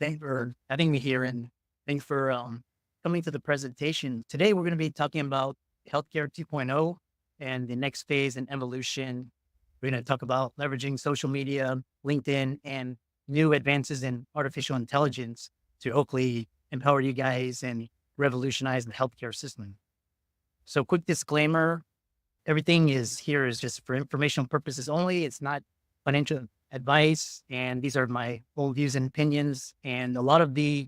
Thanks for having me here and thanks for coming to the presentation. Today, we're going to be talking about healthcare 2.0 and the next phase in evolution. We're going to talk about leveraging social media, LinkedIn, and new advances in artificial intelligence to hopefully empower you guys and revolutionize the healthcare system. So, quick disclaimer, everything is here is just for informational purposes only. It's not financial advice. And these are my own views and opinions. And a lot of the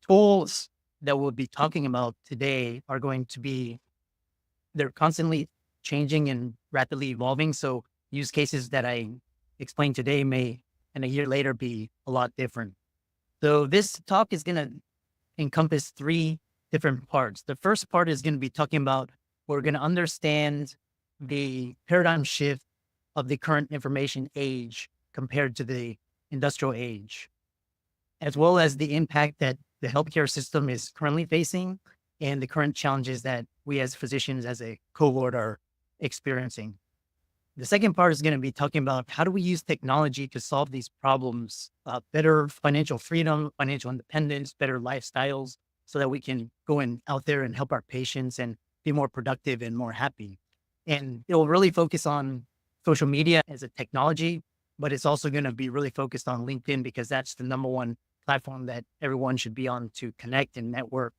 tools that we'll be talking about today are going to be, they're constantly changing and rapidly evolving. So use cases that I explain today may, in a year later, be a lot different. So this talk is going to encompass three different parts. The first part is going to be talking about, we're going to understand the paradigm shift of the current information age compared to the industrial age, as well as the impact that the healthcare system is currently facing and the current challenges that we as physicians as a cohort are experiencing. The second part is going to be talking about how do we use technology to solve these problems, better financial freedom, financial independence, better lifestyles, so that we can go out there and help our patients and be more productive and more happy. And it will really focus on social media as a technology, but it's also going to be really focused on LinkedIn because that's the number one platform that everyone should be on to connect and network.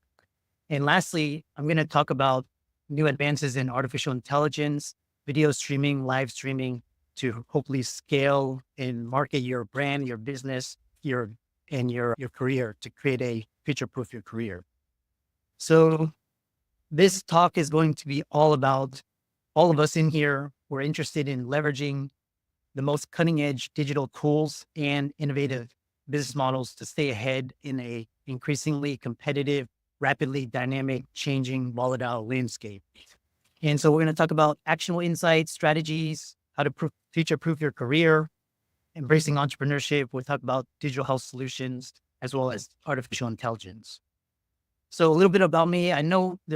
And lastly, I'm going to talk about new advances in artificial intelligence, video streaming, live streaming to hopefully scale and market your brand, your business, your career to create a future-proof your career. So this talk is going to be all about all of us in here. We're interested in leveraging the most cutting edge digital tools and innovative business models to stay ahead in a increasingly competitive, rapidly dynamic, changing, volatile landscape. And so we're going to talk about actionable insights, strategies, how to future-proof your career, embracing entrepreneurship. We'll talk about digital health solutions, as well as artificial intelligence. So a little bit about me. I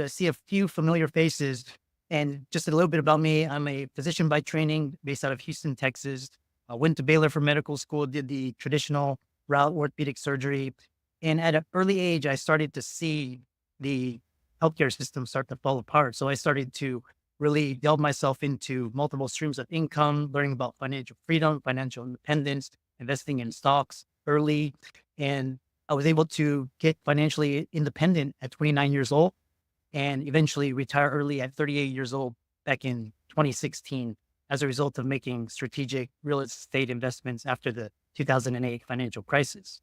see a few familiar faces. And just a little bit about me, I'm a physician by training based out of Houston, Texas. I went to Baylor for medical school, did the traditional route, orthopedic surgery. And at an early age, I started to see the healthcare system start to fall apart. So I started to really delve myself into multiple streams of income, learning about financial freedom, financial independence, investing in stocks early. And I was able to get financially independent at 29 years old, and eventually retire early at 38 years old back in 2016 as a result of making strategic real estate investments after the 2008 financial crisis.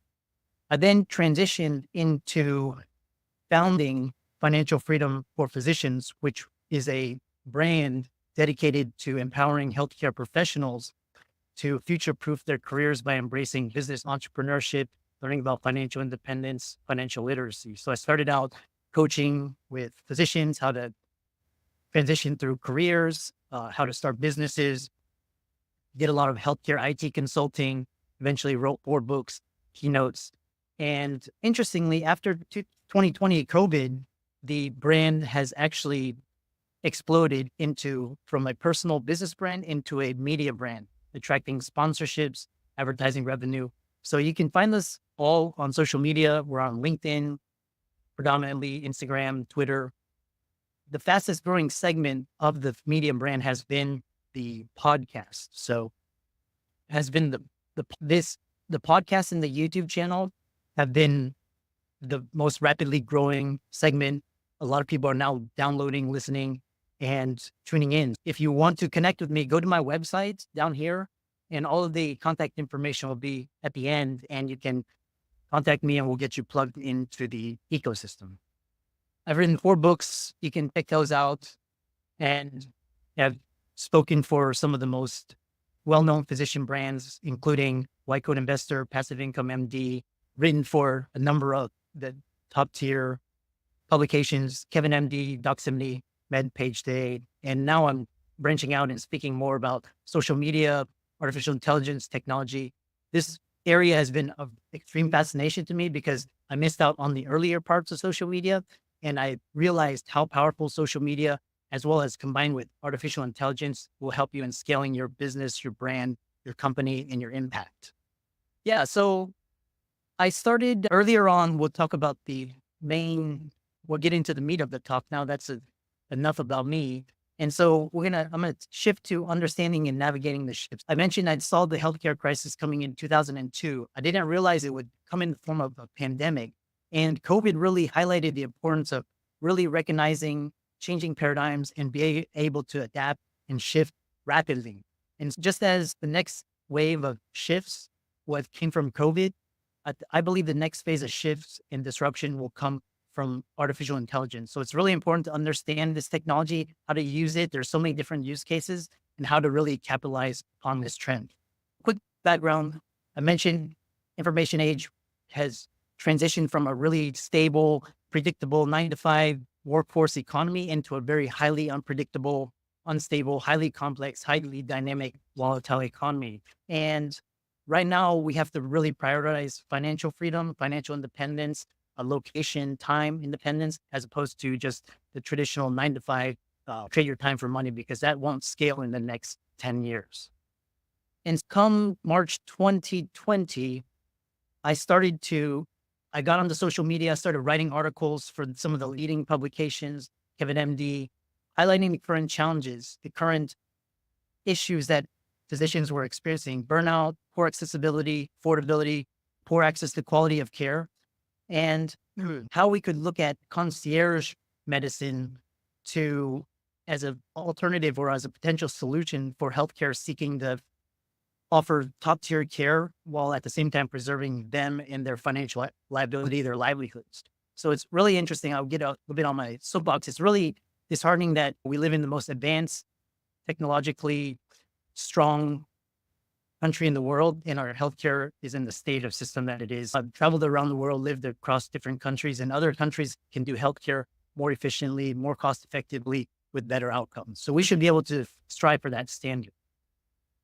I then transitioned into founding Financial Freedom for Physicians, which is a brand dedicated to empowering healthcare professionals to future-proof their careers by embracing business entrepreneurship, learning about financial independence, financial literacy. So I started out coaching with physicians, how to transition through careers, how to start businesses, did a lot of healthcare IT consulting, eventually wrote 4 books, keynotes. And interestingly, after 2020 COVID, the brand has actually exploded from a personal business brand into a media brand, attracting sponsorships, advertising revenue. So you can find us all on social media. We're on LinkedIn, predominantly Instagram, Twitter. The fastest growing segment of the media brand has been the podcast. So has been the podcast and the YouTube channel have been the most rapidly growing segment. A lot of people are now downloading, listening, and tuning in. If you want to connect with me, go to my website down here, and all of the contact information will be at the end, and you can contact me and we'll get you plugged into the ecosystem. I've written 4 books. You can check those out, and have spoken for some of the most well-known physician brands, including White Coat Investor, Passive Income MD, written for a number of the top tier publications, Kevin MD, Doximity, MedPage Day. And now I'm branching out and speaking more about social media, artificial intelligence, technology. This area has been of extreme fascination to me because I missed out on the earlier parts of social media. And I realized how powerful social media, as well as combined with artificial intelligence, will help you in scaling your business, your brand, your company, and your impact. Yeah. So I started earlier on. We'll talk about the main, we'll get into the meat of the talk now. That's enough about me. And so I'm going to shift to understanding and navigating the shifts. I mentioned I saw the healthcare crisis coming in 2002. I didn't realize it would come in the form of a pandemic. And COVID really highlighted the importance of really recognizing changing paradigms and being able to adapt and shift rapidly. And just as the next wave of shifts, what came from COVID, I believe the next phase of shifts and disruption will come from artificial intelligence. So it's really important to understand this technology, how to use it. There's so many different use cases and how to really capitalize on this trend. Quick background. I mentioned information age has transitioned from a really stable, predictable 9 to 5 workforce economy into a very highly unpredictable, unstable, highly complex, highly dynamic, volatile economy. And right now we have to really prioritize financial freedom, financial independence, a location, time independence, as opposed to just the traditional 9 to 5, trade your time for money, because that won't scale in the next 10 years. And come March 2020, I got onto social media, started writing articles for some of the leading publications, Kevin MD, highlighting the current challenges, the current issues that physicians were experiencing: burnout, poor accessibility, affordability, poor access to quality of care, and how we could look at concierge medicine as an alternative or as a potential solution for healthcare seeking to offer top tier care while at the same time preserving them and their financial liability, their livelihoods. So it's really interesting. I'll get a little bit on my soapbox. It's really disheartening that we live in the most advanced, technologically strong country in the world, and our healthcare is in the state of system that it is. I've traveled around the world, lived across different countries, and other countries can do healthcare more efficiently, more cost effectively, with better outcomes. So we should be able to strive for that standard.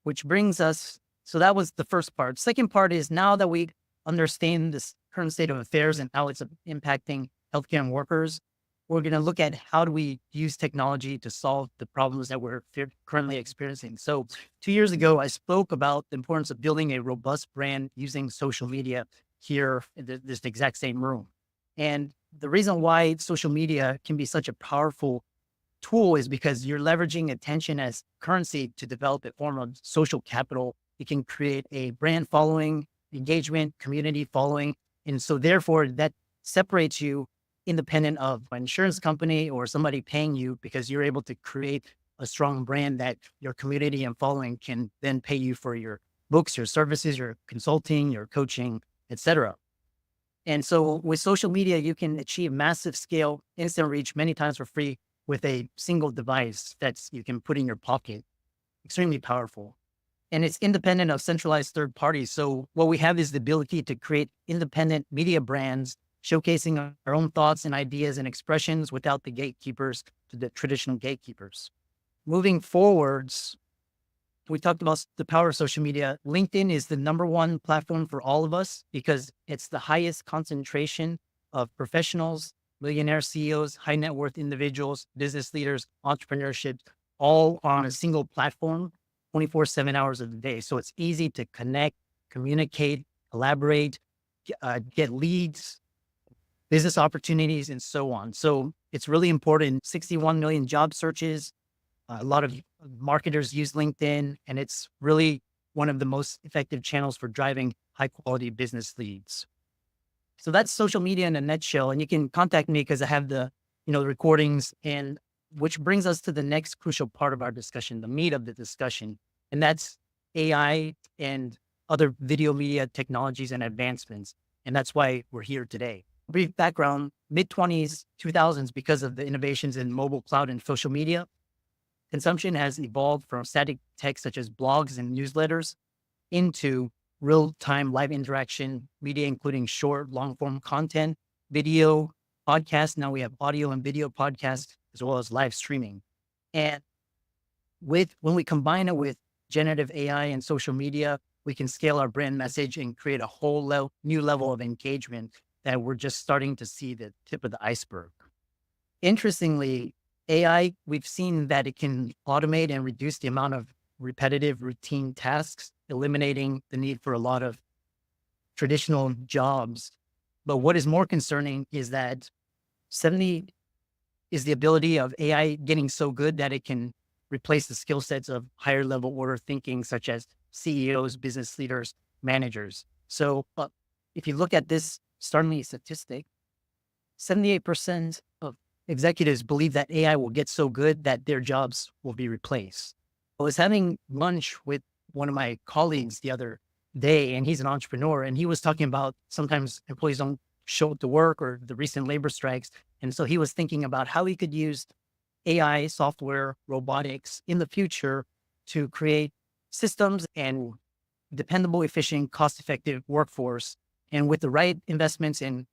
Which brings us, so that was the first part. Second part is, now that we understand this current state of affairs and how it's impacting healthcare and workers, we're going to look at how do we use technology to solve the problems that we're currently experiencing. So 2 years ago, I spoke about the importance of building a robust brand using social media here in this exact same room. And the reason why social media can be such a powerful tool is because you're leveraging attention as currency to develop a form of social capital. It can create a brand following, engagement, community following. And so therefore that separates you independent of an insurance company or somebody paying you, because you're able to create a strong brand that your community and following can then pay you for your books, your services, your consulting, your coaching, etc. And so with social media, you can achieve massive scale, instant reach many times for free with a single device you can put in your pocket. Extremely powerful. And it's independent of centralized third parties. So what we have is the ability to create independent media brands, showcasing our own thoughts and ideas and expressions without the gatekeepers, to the traditional gatekeepers. Moving forwards, we talked about the power of social media. LinkedIn is the #1 platform for all of us because it's the highest concentration of professionals, millionaire CEOs, high net worth individuals, business leaders, entrepreneurship, all on a single platform, 24/7 hours of the day. So it's easy to connect, communicate, collaborate, get leads, business opportunities, and so on. So it's really important. 61 million job searches. A lot of marketers use LinkedIn, and it's really one of the most effective channels for driving high quality business leads. So that's social media in a nutshell. And you can contact me because I have the recordings, and which brings us to the next crucial part of our discussion, the meat of the discussion. And that's AI and other video media technologies and advancements. And that's why we're here today. Brief background: mid-20s, 2000s, because of the innovations in mobile, cloud, and social media, consumption has evolved from static text such as blogs and newsletters into real-time live interaction media, including short, long-form content, video, podcasts. Now we have audio and video podcasts, as well as live streaming. And when we combine it with generative AI and social media, we can scale our brand message and create a whole new level of engagement that we're just starting to see the tip of the iceberg. Interestingly, AI, we've seen that it can automate and reduce the amount of repetitive routine tasks, eliminating the need for a lot of traditional jobs. But what is more concerning is that 70 is the ability of AI getting so good that it can replace the skill sets of higher level order thinking, such as CEOs, business leaders, managers. So if you look at this startling statistic, 78% of executives believe that AI will get so good that their jobs will be replaced. I was having lunch with one of my colleagues the other day, and he's an entrepreneur, and he was talking about sometimes employees don't show up to work or the recent labor strikes. And so he was thinking about how he could use AI, software, robotics in the future to create systems and dependable, efficient, cost-effective workforce. And with the right investments in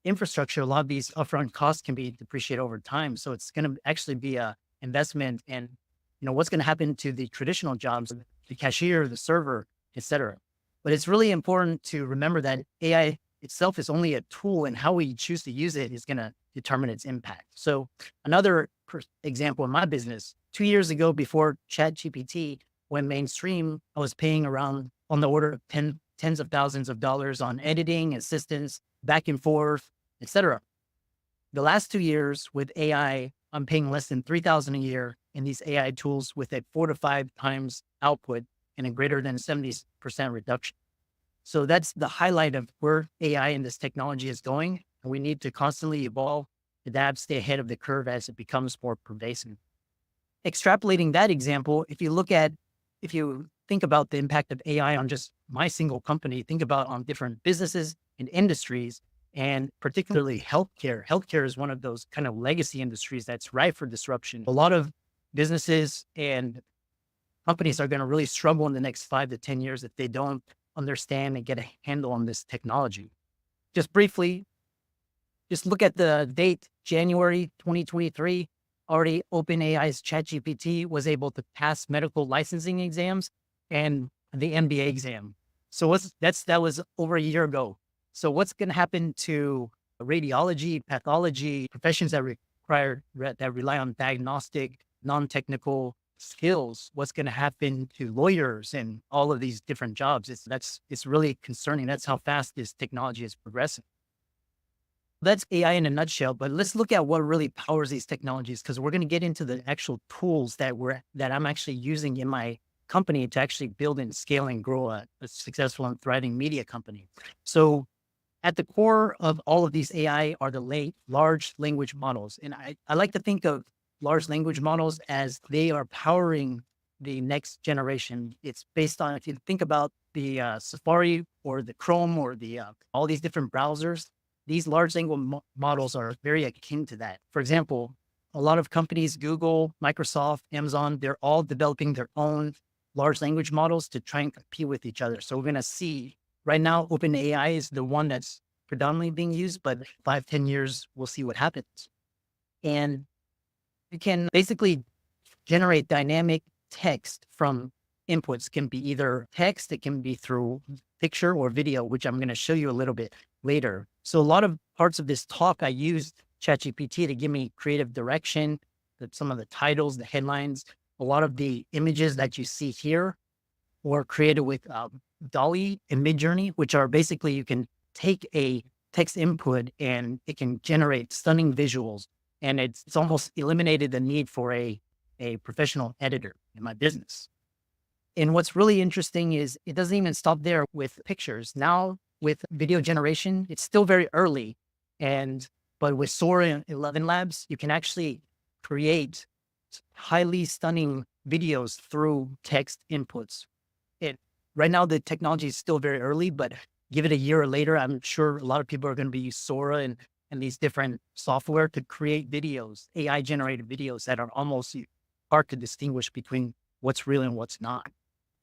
infrastructure, a lot of these upfront costs can be depreciated over time. So it's going to actually be a investment. And what's going to happen to the traditional jobs, the cashier, the server, et cetera. But it's really important to remember that AI itself is only a tool, and how we choose to use it is going to determine its impact. So another example in my business, 2 years ago, before ChatGPT went mainstream, I was paying around on the order of tens of thousands of dollars on editing, assistance, back and forth, et cetera. The last 2 years with AI, I'm paying less than $3,000 a year in these AI tools with a 4 to 5 times output and a greater than 70% reduction. So that's the highlight of where AI and this technology is going. And we need to constantly evolve, adapt, stay ahead of the curve as it becomes more pervasive. Extrapolating that example, if you think about the impact of AI on just my single company, think about on different businesses and industries, and particularly healthcare. Healthcare is one of those kind of legacy industries that's ripe for disruption. A lot of businesses and companies are going to really struggle in the next 5 to 10 years if they don't understand and get a handle on this technology. Just briefly, just look at the date, January 2023. Already OpenAI's ChatGPT was able to pass medical licensing exams and the MBA exam. So that was over a year ago. So what's going to happen to radiology, pathology, professions that rely on diagnostic, non-technical skills? What's going to happen to lawyers and all of these different jobs? It's really concerning. That's how fast this technology is progressing. That's AI in a nutshell, but let's look at what really powers these technologies, because we're going to get into the actual tools that I'm actually using in my company to actually build and scale and grow a successful and thriving media company. So at the core of all of these AI are the large language models. And I like to think of large language models as they are powering the next generation. It's based on, if you think about the Safari or the Chrome or the all these different browsers, these large language models are very akin to that. For example, a lot of companies, Google, Microsoft, Amazon, they're all developing their own large language models to try and compete with each other. So we're going to see right now, OpenAI is the one that's predominantly being used, but 5, 10 years, we'll see what happens. And you can basically generate dynamic text from inputs. Can be either text, it can be through picture or video, which I'm going to show you a little bit later. So a lot of parts of this talk, I used ChatGPT to give me creative direction, some of the titles, the headlines. A lot of the images that you see here were created with DALL-E and Midjourney, which are basically, you can take a text input and it can generate stunning visuals. And it's almost eliminated the need for a professional editor in my business. And what's really interesting is it doesn't even stop there with pictures. Now with video generation, it's still very early. But with Sora 11 Labs, you can actually create highly stunning videos through text inputs. Right now, the technology is still very early, but give it a year or later, I'm sure a lot of people are going to be using Sora and these different software to create videos, AI generated videos that are almost hard to distinguish between what's real and what's not.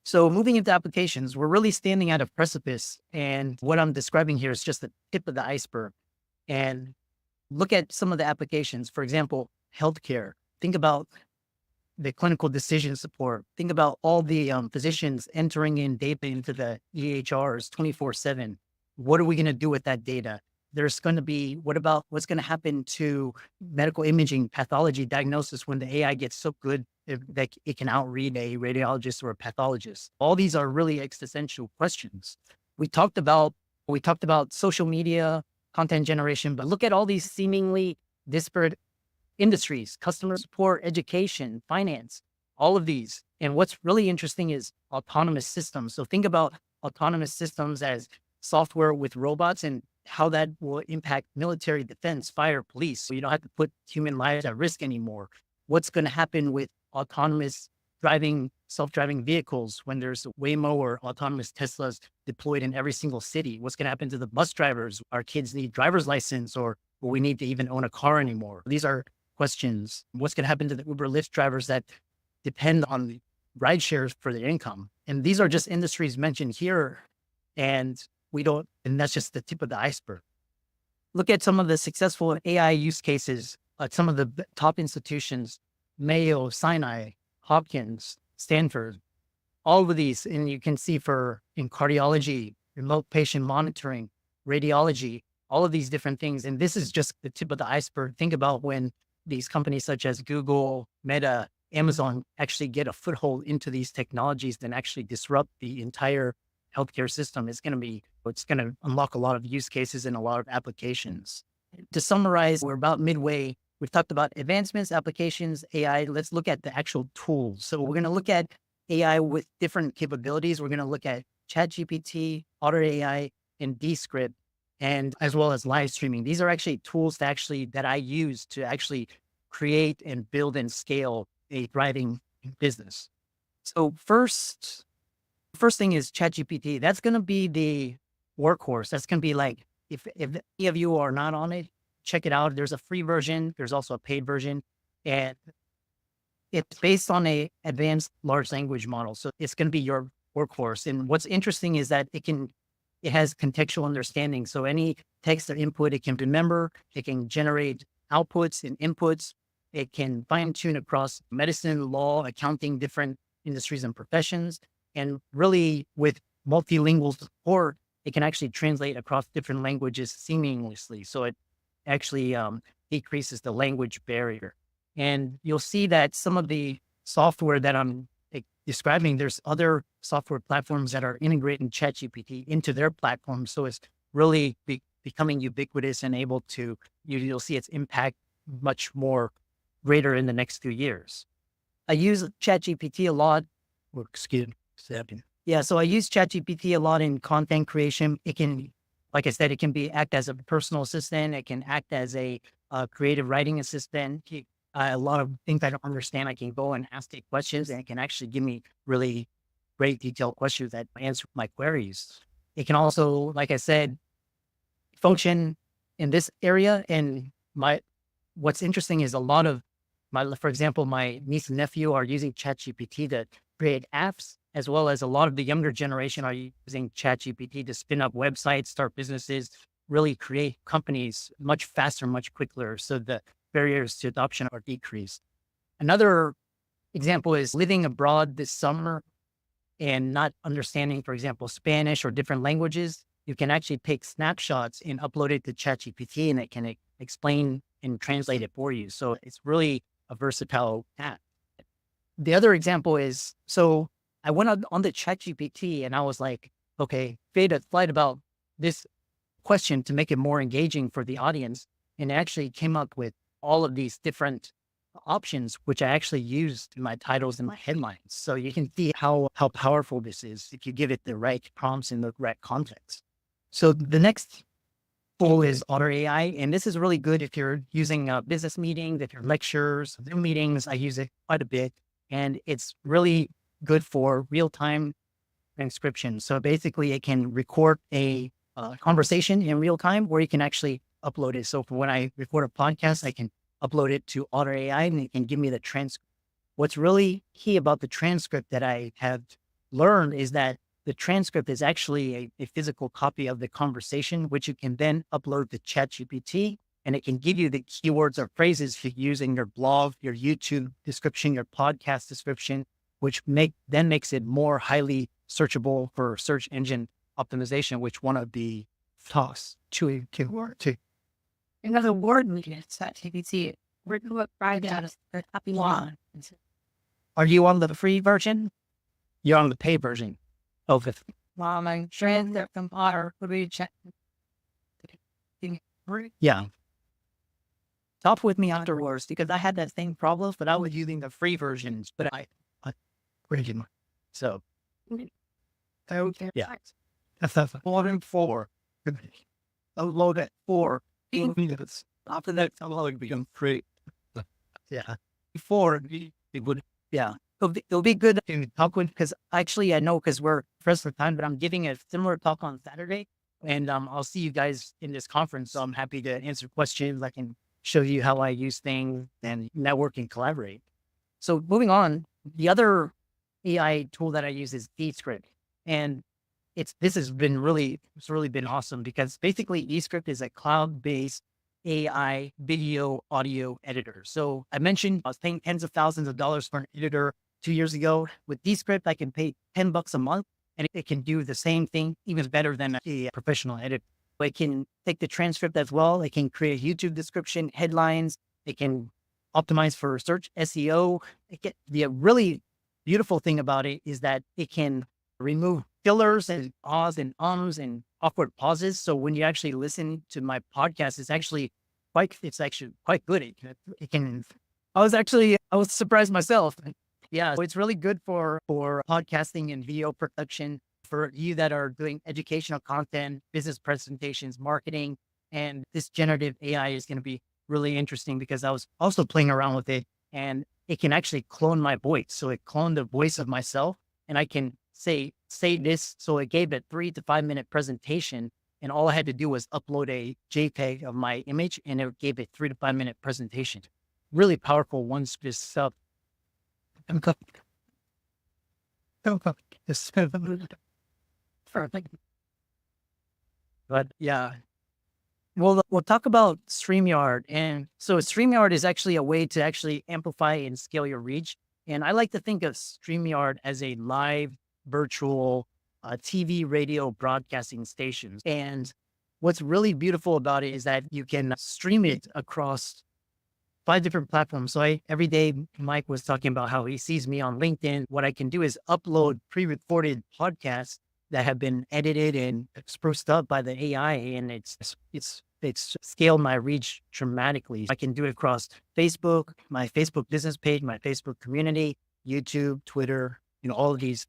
So moving into applications, we're really standing at a precipice. And what I'm describing here is just the tip of the iceberg. And look at some of the applications. For example, healthcare. Think about the clinical decision support. Think about all the physicians entering in data into the EHRs 24/7. What are we going to do with that data? There's going to be, what's going to happen to medical imaging, pathology, diagnosis when the AI gets so good that it can outread a radiologist or a pathologist? All these are really existential questions. We talked about We talked about social media, content generation, but look at all these seemingly disparate industries: customer support, education, finance, all of these. And what's really interesting is autonomous systems. So think about autonomous systems as software with robots and how that will impact military, defense, fire, police. So you don't have to put human lives at risk anymore. What's going to happen with autonomous driving, self-driving vehicles when there's Waymo or autonomous Teslas deployed in every single city? What's going to happen to the bus drivers? Our kids need driver's license, or will we need to even own a car anymore? These are questions. What's going to happen to the Uber Lyft drivers that depend on the ride shares for their income? And these are just industries mentioned here. And that's just the tip of the iceberg. Look at some of the successful AI use cases at some of the top institutions: Mayo, Sinai, Hopkins, Stanford, all of these. And you can see in cardiology, remote patient monitoring, radiology, all of these different things. And this is just the tip of the iceberg. Think about when these companies such as Google, Meta, Amazon actually get a foothold into these technologies and actually disrupt the entire healthcare system. It's going to unlock a lot of use cases and a lot of applications. To summarize, we're about midway. We've talked about advancements, applications, AI. Let's look at the actual tools. So we're going to look at AI with different capabilities. We're going to look at ChatGPT, Otter AI, and Descript, and as well as live streaming. These are actually tools that I use to actually create and build and scale a thriving business. So first thing is ChatGPT. That's going to be the workhorse. That's going to be like, if any of you are not on it, check it out. There's a free version. There's also a paid version, and it's based on a advanced large language model. So it's going to be your workhorse. And what's interesting is that it has contextual understanding. So any text or input, it can remember, it can generate outputs and inputs. It can fine tune across medicine, law, accounting, different industries and professions. And really with multilingual support, it can actually translate across different languages seamlessly. So it actually decreases the language barrier. And you'll see that some of the software that I'm describing, there's other software platforms that are integrating ChatGPT into their platform. So it's really becoming ubiquitous and you'll see its impact much more greater in the next few years. I use ChatGPT a lot. So I use ChatGPT a lot in content creation. It can, like I said, it can act as a personal assistant. It can act as a creative writing assistant. A lot of things I don't understand, I can go and ask it questions, and it can actually give me really great detailed questions that answer my queries. It can also, like I said, function in this area. And what's interesting is a lot of for example, my niece and nephew are using ChatGPT to create apps, as well as a lot of the younger generation are using ChatGPT to spin up websites, start businesses, really create companies much faster, much quicker. So the barriers to adoption are decreased. Another example is living abroad this summer and not understanding, for example, Spanish or different languages. You can actually take snapshots and upload it to ChatGPT, and it can explain and translate it for you. So it's really a versatile app. The other example is, so I went on the ChatGPT and I was like, okay, create a slide about this question to make it more engaging for the audience. And it actually came up with all of these different options, which I actually used in my titles and my headlines. So you can see how powerful this is if you give it the right prompts in the right context. So the next tool is Otter AI. And this is really good if you're using business meetings, if you're lectures, Zoom meetings. I use it quite a bit. And it's really good for real-time transcription. So basically it can record a conversation in real time where you can actually upload it. So for when I record a podcast, I can upload it to Otter AI and it can give me the transcript. What's really key about the transcript that I have learned is that the transcript is actually a physical copy of the conversation, which you can then upload to ChatGPT, and it can give you the keywords or phrases you use in your blog, your YouTube description, your podcast description, which makes it more highly searchable for search engine optimization, which one of the tasks to keyword. Another word we can ChatGPT. We're going to write down a copy one. Are you on the free version? You're on the paid version. Okay. mom and friends that come are we check. Yeah. Talk with me afterwards because I had that same problem, but I was using the free versions, but I original. So yeah. That's more than 4. Upload at 4 minutes. After that, somehow it becomes free. Yeah. Before it would, yeah. It'll be good to talk with because actually I know because we're pressed for time, but I'm giving a similar talk on Saturday, and I'll see you guys in this conference. So I'm happy to answer questions. I can show you how I use things and network and collaborate. So moving on, the other AI tool that I use is Descript, and this has been it's really been awesome because basically Descript is a cloud-based AI video audio editor. So I mentioned I was paying tens of thousands of dollars for an editor 2 years ago. With Descript, I can pay $10 a month and it can do the same thing, even better than a professional editor. It can take the transcript as well. It can create a YouTube description, headlines. It can optimize for search SEO. The really beautiful thing about it is that it can remove fillers and ahs and ums and awkward pauses. So when you actually listen to my podcast, it's actually quite good. It can, I was surprised myself. Yeah. So it's really good for podcasting and video production for you that are doing educational content, business presentations, marketing, and this generative AI is going to be really interesting because I was also playing around with it and it can actually clone my voice. So it cloned the voice of myself and I can say this. So it gave a 3 to 5 minute presentation and all I had to do was upload a JPEG of my image and it gave a 3 to 5 minute presentation. Really powerful once this but yeah, we'll talk about StreamYard. And so StreamYard is actually a way to actually amplify and scale your reach. And I like to think of StreamYard as a live virtual TV, radio broadcasting stations. And what's really beautiful about it is that you can stream it across 5 different platforms. So every day, Mike was talking about how he sees me on LinkedIn. What I can do is upload pre-recorded podcasts that have been edited and spruced up by the AI, and it's scaled my reach dramatically. I can do it across Facebook, my Facebook business page, my Facebook community, YouTube, Twitter, all of these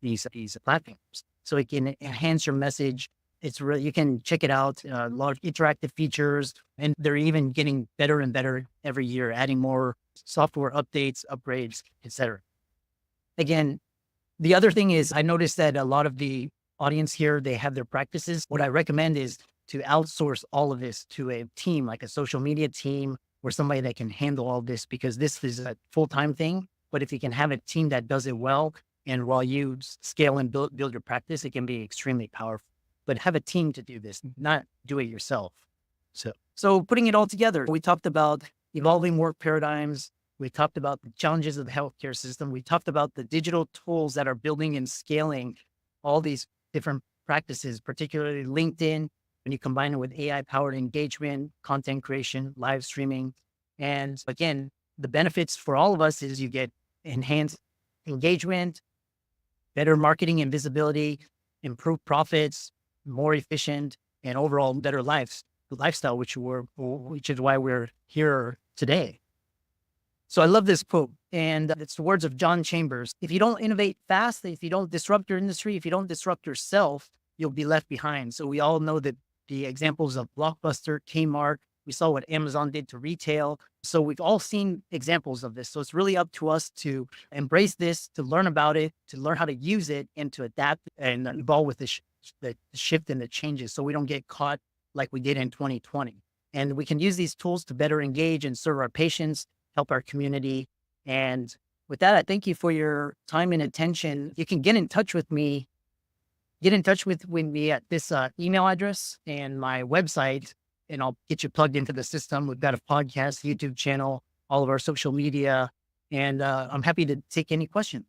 platforms. So it can enhance your message. It's really, you can check it out, large interactive features, and they're even getting better and better every year, adding more software updates, upgrades, etc. Again, the other thing is I noticed that a lot of the audience here, they have their practices. What I recommend is to outsource all of this to a team, like a social media team or somebody that can handle all this, because this is a full-time thing. But if you can have a team that does it well, and while you scale and build your practice, it can be extremely powerful. But have a team to do this, not do it yourself. So putting it all together, we talked about evolving work paradigms. We talked about the challenges of the healthcare system. We talked about the digital tools that are building and scaling all these different practices, particularly LinkedIn, when you combine it with AI-powered engagement, content creation, live streaming. And again, the benefits for all of us is you get enhanced engagement, better marketing and visibility, improved profits, more efficient, and overall better lifestyle, which is why we're here today. So I love this quote, and it's the words of John Chambers. If you don't innovate fast, if you don't disrupt your industry, if you don't disrupt yourself, you'll be left behind. So we all know that the examples of Blockbuster, Kmart, we saw what Amazon did to retail. So we've all seen examples of this. So it's really up to us to embrace this, to learn about it, to learn how to use it, and to adapt and evolve with the shift and the changes so we don't get caught like we did in 2020. And we can use these tools to better engage and serve our patients, help our community. And with that, I thank you for your time and attention. You can get in touch with me. Get in touch with me at this email address and my website, and I'll get you plugged into the system. We've got a podcast, YouTube channel, all of our social media, and I'm happy to take any questions.